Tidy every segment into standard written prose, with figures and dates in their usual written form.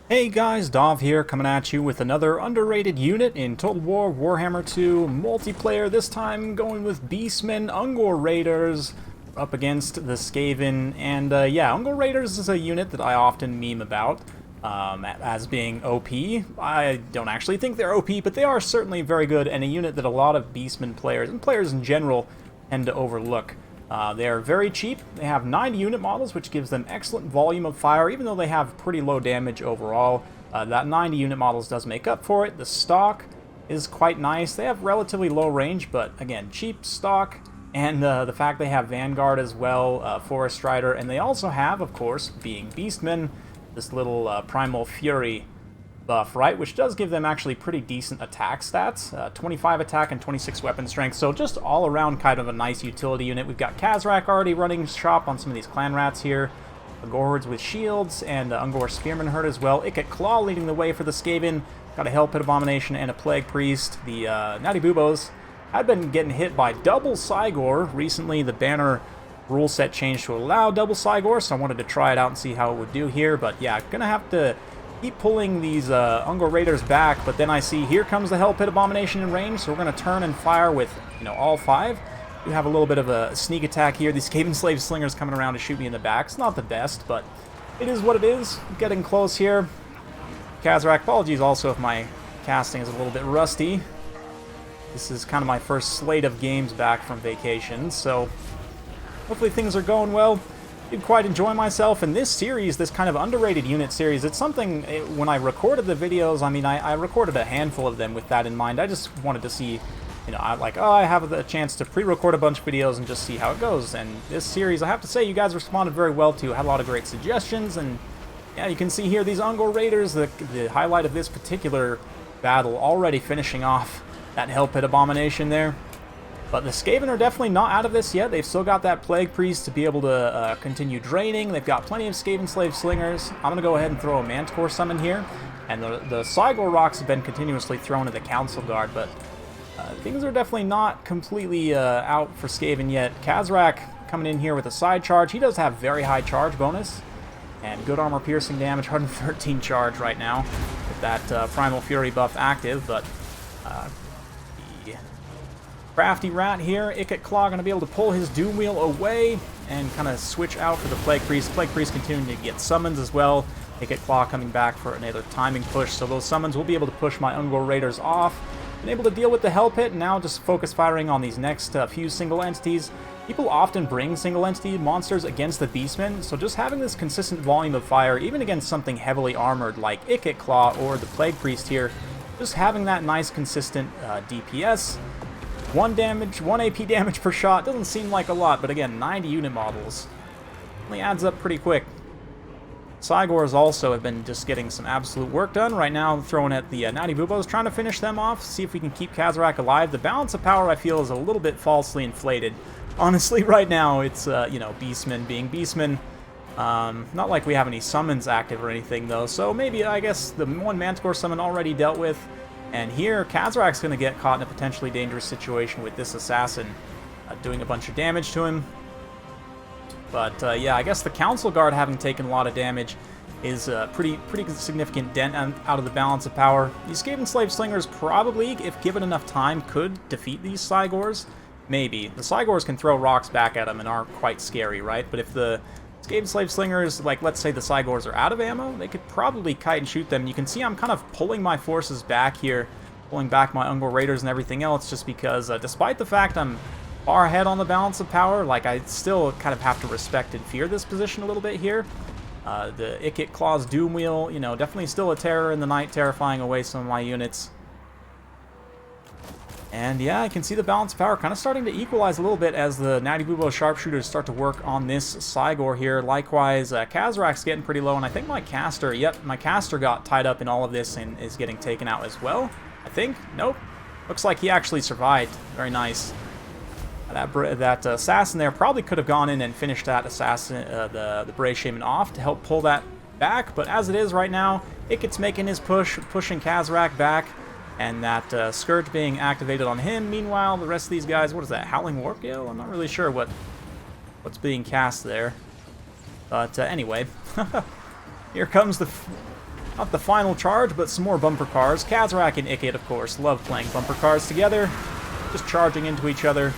Hey guys, Dov here, coming at you with another underrated unit in Total War Warhammer 2 multiplayer. This time going with Beastmen Ungor Raiders up against the Skaven. And yeah, Ungor Raiders is a unit that I often meme about as being OP. I don't actually think they're OP, but they are certainly very good, and a unit that a lot of Beastmen players and players in general tend to overlook. They are very cheap. They have 9 unit models, which gives them excellent volume of fire, even though they have pretty low damage overall. That 90 unit models does make up for it. The stock is quite nice. They have relatively low range, but again, cheap stock. And the fact they have Vanguard as well, Forest Strider, and they also have, of course, being Beastmen, this little Primal Fury buff, right? Which does give them actually pretty decent attack stats, 25 attack and 26 weapon strength, so just all around kind of a nice utility unit. We've got Khazrak already running shop on some of these clan rats here, Gords with shields, and Ungor Spearman herd as well. Ikit Claw leading the way for the Skaven, got a Hell Pit Abomination and a Plague Priest. The Natty Boobos had been getting hit by double Cygor. Recently the banner rule set changed to allow double Cygor, so I wanted to try it out and see how it would do here, but yeah, gonna have to keep pulling these Ungor Raiders back, but then I see here comes the Hell Pit Abomination in range, so we're going to turn and fire with, all 5. We have a little bit of a sneak attack here. These Skaven Slave Slingers coming around to shoot me in the back. It's not the best, but it is what it is. Getting close here. Khazrak, apologies also if my casting is a little bit rusty. This is kind of my first slate of games back from vacation, so hopefully things are going well. Did quite enjoy myself in this series, this kind of underrated unit series. It's something, when I recorded the videos, I recorded a handful of them with that in mind. I just wanted to see, I have the chance to pre-record a bunch of videos and just see how it goes. And this series, I have to say, you guys responded very well to. Had a lot of great suggestions, and yeah, you can see here these Ungor Raiders, the highlight of this particular battle, already finishing off that Hell Pit Abomination there. But the Skaven are definitely not out of this yet. They've still got that Plague Priest to be able to continue draining. They've got plenty of Skaven Slave Slingers. I'm going to go ahead and throw a Manticore Summon here. And the Cygor Rocks have been continuously thrown at the Council Guard, but things are definitely not completely out for Skaven yet. Khazrak coming in here with a side charge. He does have very high charge bonus and good armor piercing damage, 113 charge right now with that Primal Fury buff active, but Crafty Rat here, Ikit Claw going to be able to pull his Doom Wheel away and kind of switch out for the Plague Priest. Plague Priest continuing to get summons as well. Ikit Claw coming back for another timing push, so those summons will be able to push my Ungor Raiders off. Been able to deal with the Hell Pit, and now just focus firing on these next few single entities. People often bring single entity monsters against the Beastmen, so just having this consistent volume of fire, even against something heavily armored like Ikit Claw or the Plague Priest here, just having that nice consistent DPS. 1 AP damage per shot, doesn't seem like a lot, but again, 90 unit models only adds up pretty quick. Cygors also have been just getting some absolute work done. Right now, throwing at the Natty Boobos, trying to finish them off, see if we can keep Khazrak alive. The balance of power, I feel, is a little bit falsely inflated. Honestly, right now, it's, Beastmen being Beastmen. Not like we have any summons active or anything, though, so maybe, I guess, the 1 Manticore summon already dealt with. And here, Khazrak's going to get caught in a potentially dangerous situation with this assassin doing a bunch of damage to him. But yeah, I guess the Council Guard, having taken a lot of damage, is a pretty significant dent out of the balance of power. These Skaven Slave Slingers probably, if given enough time, could defeat these Cygors. Maybe. The Cygors can throw rocks back at them and aren't quite scary, right? But if the Skaven Slave Slingers, like let's say the Cygors are out of ammo, they could probably kite and shoot them. You can see I'm kind of pulling my forces back here, pulling back my Ungor Raiders and everything else, just because despite the fact I'm far ahead on the balance of power, like I still kind of have to respect and fear this position a little bit here. The Ikit Claw's Doom Wheel, definitely still a terror in the night, terrifying away some of my units. And yeah, I can see the balance of power kind of starting to equalize a little bit as the Natty Boobo Sharpshooters start to work on this Cygor here. Likewise, Khazrak's getting pretty low, and I think my caster, my caster got tied up in all of this and is getting taken out as well. I think? Nope. Looks like he actually survived. Very nice. That assassin there probably could have gone in and finished that assassin, the Brave Shaman off to help pull that back, but as it is right now, Ikit's making his push, pushing Khazrak back. And that Scourge being activated on him. Meanwhile, the rest of these guys, what is that, Howling Warp Gale? I'm not really sure what's being cast there. But anyway, here comes the Not the final charge, but some more bumper cars. Kazrak and Ikit, of course, love playing bumper cars together, just charging into each other.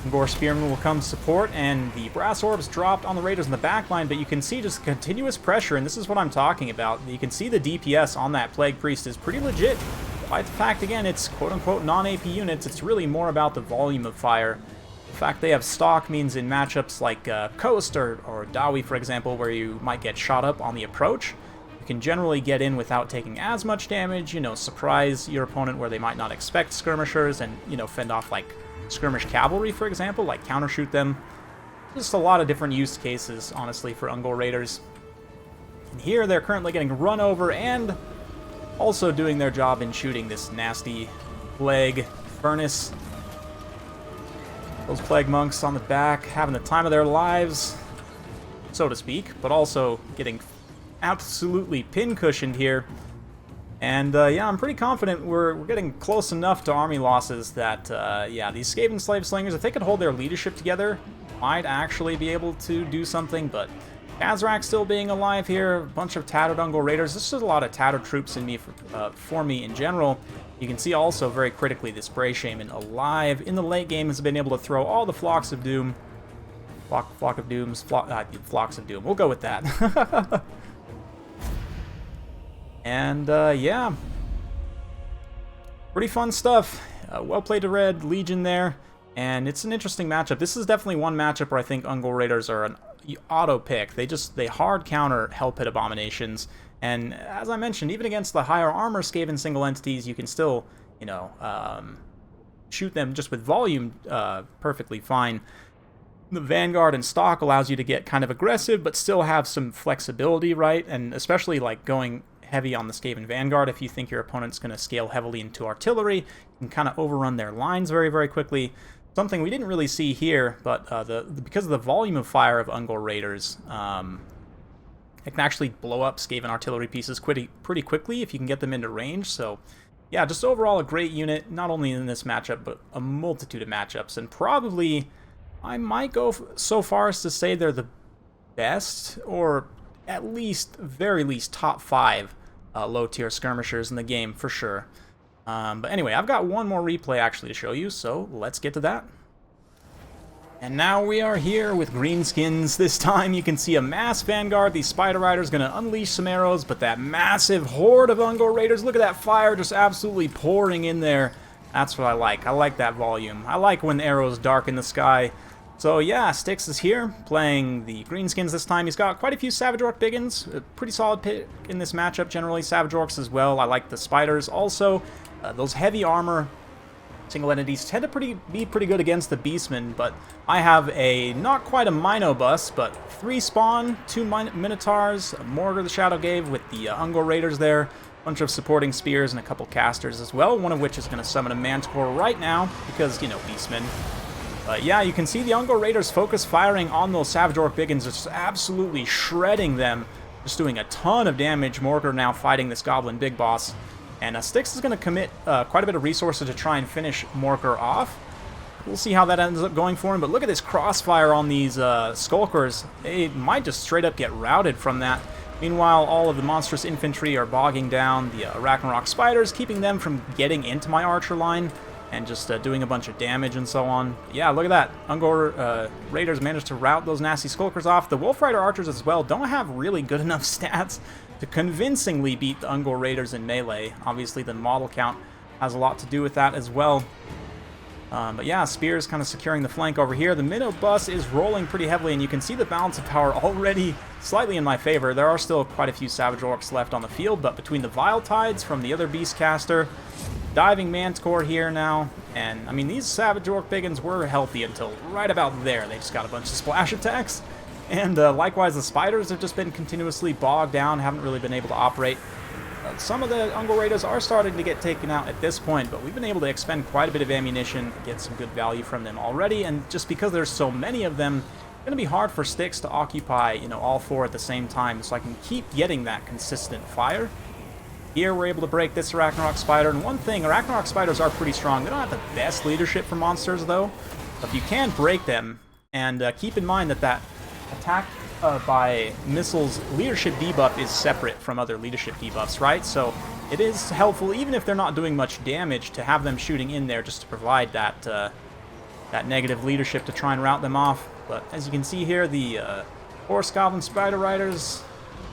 Ungor Spearman will come support, and the Brass Orbs dropped on the Raiders in the backline, but you can see just continuous pressure, and this is what I'm talking about. You can see the DPS on that Plague Priest is pretty legit. Despite the fact, again, it's quote-unquote non-AP units, it's really more about the volume of fire. The fact they have stock means in matchups like Coast or Dawi, for example, where you might get shot up on the approach, you can generally get in without taking as much damage, you know, surprise your opponent where they might not expect skirmishers and, you know, fend off, like, skirmish cavalry, for example, like countershoot them. Just a lot of different use cases, honestly, for Ungor Raiders. And here they're currently getting run over and also doing their job in shooting this nasty plague furnace. Those plague monks on the back having the time of their lives, so to speak, but also getting absolutely pin-cushioned here. And, yeah, I'm pretty confident we're getting close enough to army losses that, yeah, these Skaven Slave Slingers, if they could hold their leadership together, might actually be able to do something, but Kazrak still being alive here, a bunch of tattered Ungor Raiders. This is a lot of tattered troops in me for me in general. You can see also, very critically, this Bray Shaman alive in the late game has been able to throw all the Flocks of Doom. Flocks of Doom. We'll go with that. And, yeah, pretty fun stuff. Well played to Red Legion there, and it's an interesting matchup. This is definitely one matchup where I think Ungor Raiders are an auto pick. They hard counter Hell Pit Abominations, and as I mentioned, even against the higher armor Skaven single entities, you can still, you know, shoot them just with volume perfectly fine. The Vanguard and Stock allows you to get kind of aggressive, but still have some flexibility, right? And especially, like, going heavy on the Skaven Vanguard. If you think your opponent's going to scale heavily into artillery, you can kind of overrun their lines very, very quickly. Something we didn't really see here, but because of the volume of fire of Ungor Raiders, it can actually blow up Skaven artillery pieces pretty quickly if you can get them into range. So, yeah, just overall a great unit, not only in this matchup, but a multitude of matchups. And probably, I might go so far as to say they're the best, or at least, very least, top 5 low-tier skirmishers in the game, for sure. But anyway, I've got one more replay, actually, to show you, so let's get to that. And now we are here with greenskins. This time you can see a mass Vanguard. The Spider Rider's going to unleash some arrows, but that massive horde of Ungor Raiders, look at that fire just absolutely pouring in there. That's what I like. I like that volume. I like when arrows darken the sky. So yeah, Styx is here, playing the greenskins this time. He's got quite a few Savage Orc Biggins, a pretty solid pick in this matchup generally. Savage Orcs as well, I like the Spiders. Also, those heavy armor single entities tend to be pretty good against the Beastmen, but I have not quite a Mino bus, but 3 spawn, 2 Minotaurs, a Morgar the Shadow gave with the Ungor Raiders there, a bunch of supporting spears and a couple casters as well, one of which is going to summon a Manticore right now, because, you know, Beastmen. But yeah, you can see the Ungor Raiders focus firing on those Savage Orc Biggins, just absolutely shredding them, just doing a ton of damage. Morgar now fighting this Goblin Big Boss. And Styx is going to commit quite a bit of resources to try and finish Morgar off. We'll see how that ends up going for him, but look at this crossfire on these Skulkers. They might just straight up get routed from that. Meanwhile, all of the monstrous infantry are bogging down the Ragnarok Spiders, keeping them from getting into my archer line and just doing a bunch of damage and so on. Yeah, look at that. Ungor Raiders managed to rout those nasty Skulkers off. The Wolf Rider Archers as well don't have really good enough stats to convincingly beat the Ungor Raiders in melee. Obviously, the model count has a lot to do with that as well. But yeah, Spears kind of securing the flank over here. The Minnow bus is rolling pretty heavily, and you can see the balance of power already slightly in my favor. There are still quite a few Savage Orcs left on the field, but between the Vile Tides from the other Beastcaster, Diving Manticore here now, and I mean, these Savage Orc Biggins were healthy until right about there. They just got a bunch of splash attacks. And likewise, the Spiders have just been continuously bogged down, haven't really been able to operate. Some of the Ungor Raiders are starting to get taken out at this point, but we've been able to expend quite a bit of ammunition, get some good value from them already, and just because there's so many of them, it's going to be hard for Styx to occupy, you know, all 4 at the same time, so I can keep getting that consistent fire. Here we're able to break this Ragnarok Spider, and one thing, Ragnarok Spiders are pretty strong. They don't have the best leadership for monsters, though, but if you can break them, and keep in mind that attack by missiles leadership debuff is separate from other leadership debuffs, right? So it is helpful, even if they're not doing much damage, to have them shooting in there just to provide that that negative leadership to try and rout them off. But as you can see here, the Horse Goblin Spider Riders,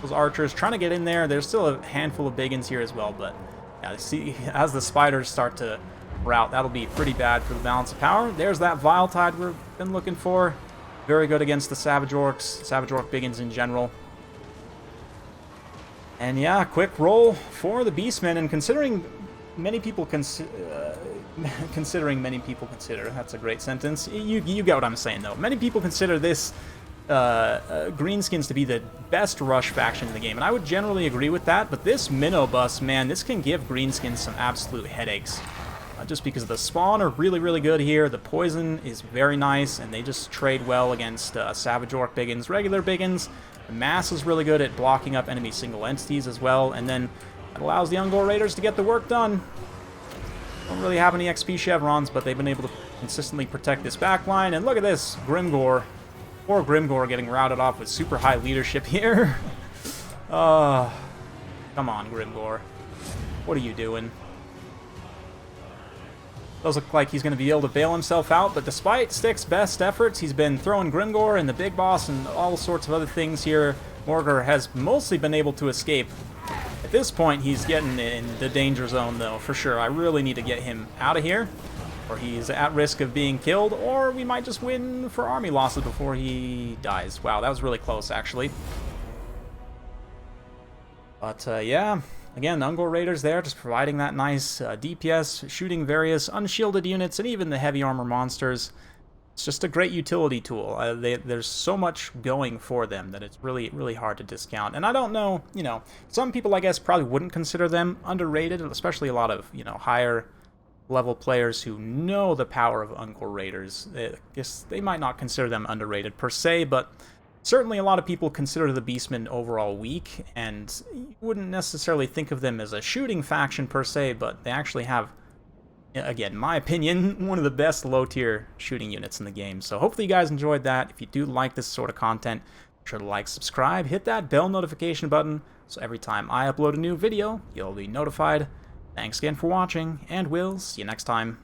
those archers, trying to get in there. There's still a handful of big uns here as well, but yeah, see, as the spiders start to rout, that'll be pretty bad for the balance of power. There's that Vile Tide we've been looking for. Very good against the Savage Orcs, Savage Orc Biggins in general. And yeah, quick roll for the Beastmen, and considering many people consider, that's a great sentence. You get what I'm saying, though. Many people consider this Greenskins to be the best rush faction in the game, and I would generally agree with that, but this Minnow Bus, man, this can give Greenskins some absolute headaches. Just because the spawn are really, really good here. The poison is very nice, and they just trade well against Savage Orc Biggins, regular Biggins. The mass is really good at blocking up enemy single entities as well, and then it allows the Ungor Raiders to get the work done. Don't really have any XP chevrons, but they've been able to consistently protect this backline. And look at this, Grimgor. Poor Grimgor getting routed off with super high leadership here. Come on, Grimgor. What are you doing? Does look like he's going to be able to bail himself out, but despite Stick's best efforts, he's been throwing Grimgor and the Big Boss and all sorts of other things here. Morgor has mostly been able to escape. At this point, he's getting in the danger zone, though, for sure. I really need to get him out of here, or he's at risk of being killed, or we might just win for army losses before he dies. Wow, that was really close, actually. But, yeah. Again, the Ungor Raiders there, just providing that nice DPS, shooting various unshielded units, and even the heavy armor monsters. It's just a great utility tool. There's so much going for them that it's really, really hard to discount. And I don't know, you know, some people, I guess, probably wouldn't consider them underrated, especially a lot of, you know, higher level players who know the power of Ungor Raiders. I guess they might not consider them underrated per se, but certainly a lot of people consider the Beastmen overall weak, and you wouldn't necessarily think of them as a shooting faction per se, but they actually have, again, my opinion, one of the best low-tier shooting units in the game. So hopefully you guys enjoyed that. If you do like this sort of content, be sure to like, subscribe, hit that bell notification button, so every time I upload a new video, you'll be notified. Thanks again for watching, and we'll see you next time.